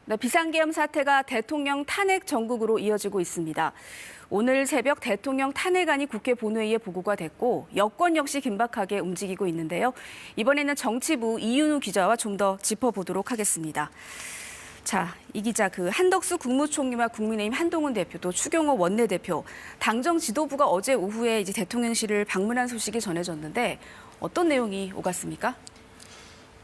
네, 비상계엄 사태가 대통령 탄핵 정국으로 이어지고 있습니다. 오늘 새벽 대통령 탄핵안이 국회 본회의에 보고가 됐고 여권 역시 긴박하게 움직이고 있는데요. 이번에는 정치부 이윤우 기자와 좀 더 짚어보도록 하겠습니다. 자, 이 기자, 한덕수 국무총리와 국민의힘 한동훈 대표, 또 추경호 원내대표, 당정 지도부가 어제 오후에 이제 대통령실을 방문한 소식이 전해졌는데 어떤 내용이 오갔습니까?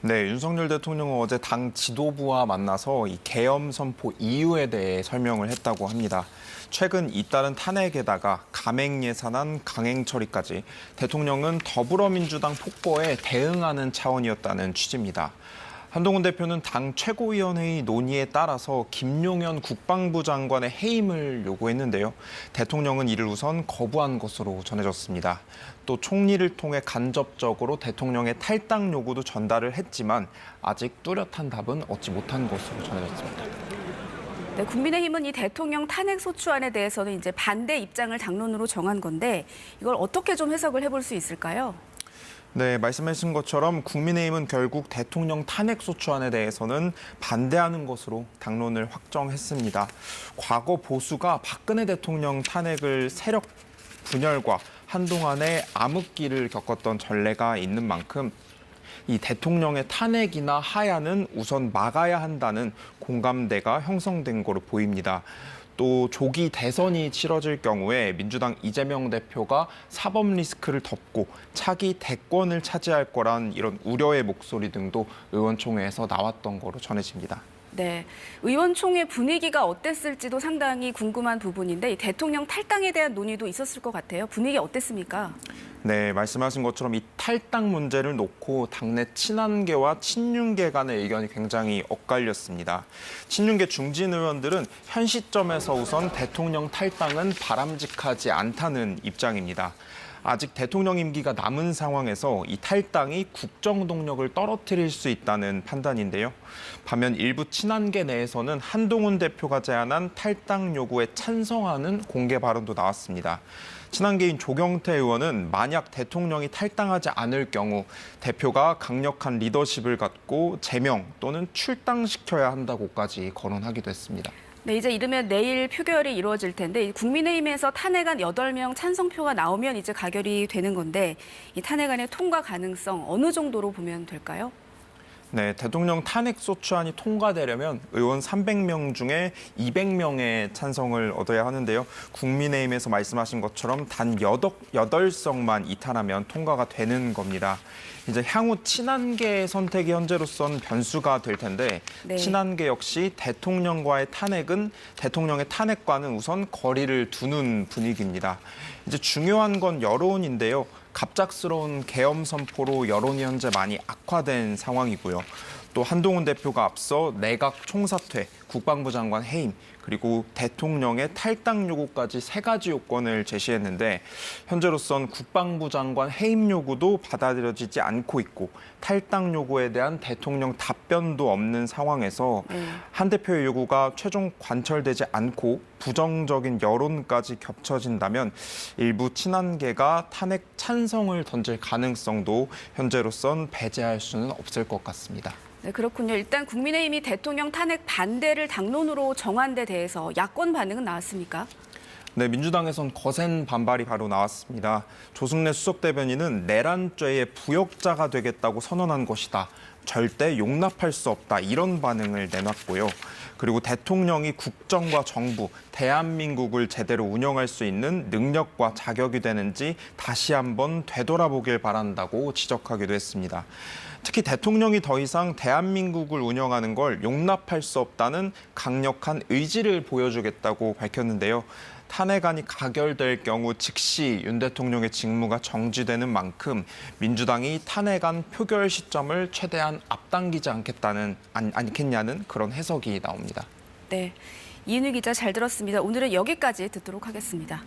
네, 윤석열 대통령은 어제 당 지도부와 만나서 이 계엄 선포 이유에 대해 설명을 했다고 합니다. 최근 잇따른 탄핵에다가 감행 예산안 강행 처리까지 대통령은 더불어민주당 폭거에 대응하는 차원이었다는 취지입니다. 한동훈 대표는 당 최고위원회의 논의에 따라서 김용현 국방부 장관의 해임을 요구했는데요. 대통령은 이를 우선 거부한 것으로 전해졌습니다. 또 총리를 통해 간접적으로 대통령의 탈당 요구도 전달을 했지만 아직 뚜렷한 답은 얻지 못한 것으로 전해졌습니다. 네, 국민의힘은 이 대통령 탄핵 소추안에 대해서는 이제 반대 입장을 당론으로 정한 건데 이걸 어떻게 좀 해석을 해볼 수 있을까요? 네, 말씀하신 것처럼 국민의힘은 결국 대통령 탄핵 소추안에 대해서는 반대하는 것으로 당론을 확정했습니다. 과거 보수가 박근혜 대통령 탄핵을 세력 분열과 한동안의 암흑기를 겪었던 전례가 있는 만큼 이 대통령의 탄핵이나 하야는 우선 막아야 한다는 공감대가 형성된 거로 보입니다. 또 조기 대선이 치러질 경우에 민주당 이재명 대표가 사법 리스크를 덮고 차기 대권을 차지할 거란 이런 우려의 목소리 등도 의원총회에서 나왔던 거로 전해집니다. 네, 의원총회 분위기가 어땠을지도 상당히 궁금한 부분인데 이 대통령 탈당에 대한 논의도 있었을 것 같아요. 분위기 어땠습니까? 네, 말씀하신 것처럼 이 탈당 문제를 놓고 당내 친한계와 친윤계 간의 의견이 굉장히 엇갈렸습니다. 친윤계 중진 의원들은 현 시점에서 우선 대통령 탈당은 바람직하지 않다는 입장입니다. 아직 대통령 임기가 남은 상황에서 이 탈당이 국정 동력을 떨어뜨릴 수 있다는 판단인데요. 반면 일부 친한계 내에서는 한동훈 대표가 제안한 탈당 요구에 찬성하는 공개 발언도 나왔습니다. 친한계인 조경태 의원은 만약 대통령이 탈당하지 않을 경우 대표가 강력한 리더십을 갖고 제명 또는 출당시켜야 한다고까지 거론하기도 했습니다. 네, 이제 이르면 내일 표결이 이루어질 텐데 국민의힘에서 탄핵안 8명 찬성표가 나오면 이제 가결이 되는 건데 이 탄핵안의 통과 가능성 어느 정도로 보면 될까요? 네, 대통령 탄핵 소추안이 통과되려면 의원 300명 중에 200명의 찬성을 얻어야 하는데요. 국민의힘에서 말씀하신 것처럼 단 8석만 이탈하면 통과가 되는 겁니다. 이제 향후 친한계의 선택이 현재로선 변수가 될 텐데 네. 친한계 역시 대통령과의 탄핵은 대통령의 탄핵과는 우선 거리를 두는 분위기입니다. 이제 중요한 건 여론인데요. 갑작스러운 계엄 선포로 여론이 현재 많이 악화된 상황이고요. 또 한동훈 대표가 앞서 내각 총사퇴, 국방부 장관 해임, 그리고 대통령의 탈당 요구까지 3가지 요건을 제시했는데 현재로선 국방부 장관 해임 요구도 받아들여지지 않고 있고 탈당 요구에 대한 대통령 답변도 없는 상황에서 한 대표의 요구가 최종 관철되지 않고 부정적인 여론까지 겹쳐진다면 일부 친한계가 탄핵 찬성을 던질 가능성도 현재로선 배제할 수는 없을 것 같습니다. 네, 그렇군요. 일단 국민의힘이 대통령 탄핵 반대를 당론으로 정한 데 대해서 야권 반응은 나왔습니까? 네, 민주당에선 거센 반발이 바로 나왔습니다. 조승래 수석대변인은 내란죄의 부역자가 되겠다고 선언한 것이다. 절대 용납할 수 없다. 이런 반응을 내놨고요. 그리고 대통령이 국정과 정부, 대한민국을 제대로 운영할 수 있는 능력과 자격이 되는지 다시 한번 되돌아보길 바란다고 지적하기도 했습니다. 특히 대통령이 더 이상 대한민국을 운영하는 걸 용납할 수 없다는 강력한 의지를 보여주겠다고 밝혔는데요. 탄핵안이 가결될 경우 즉시 윤 대통령의 직무가 정지되는 만큼 민주당이 탄핵안 표결 시점을 최대한 앞당기지 않겠냐는 그런 해석이 나옵니다. 네, 이은유 기자 잘 들었습니다. 오늘은 여기까지 듣도록 하겠습니다.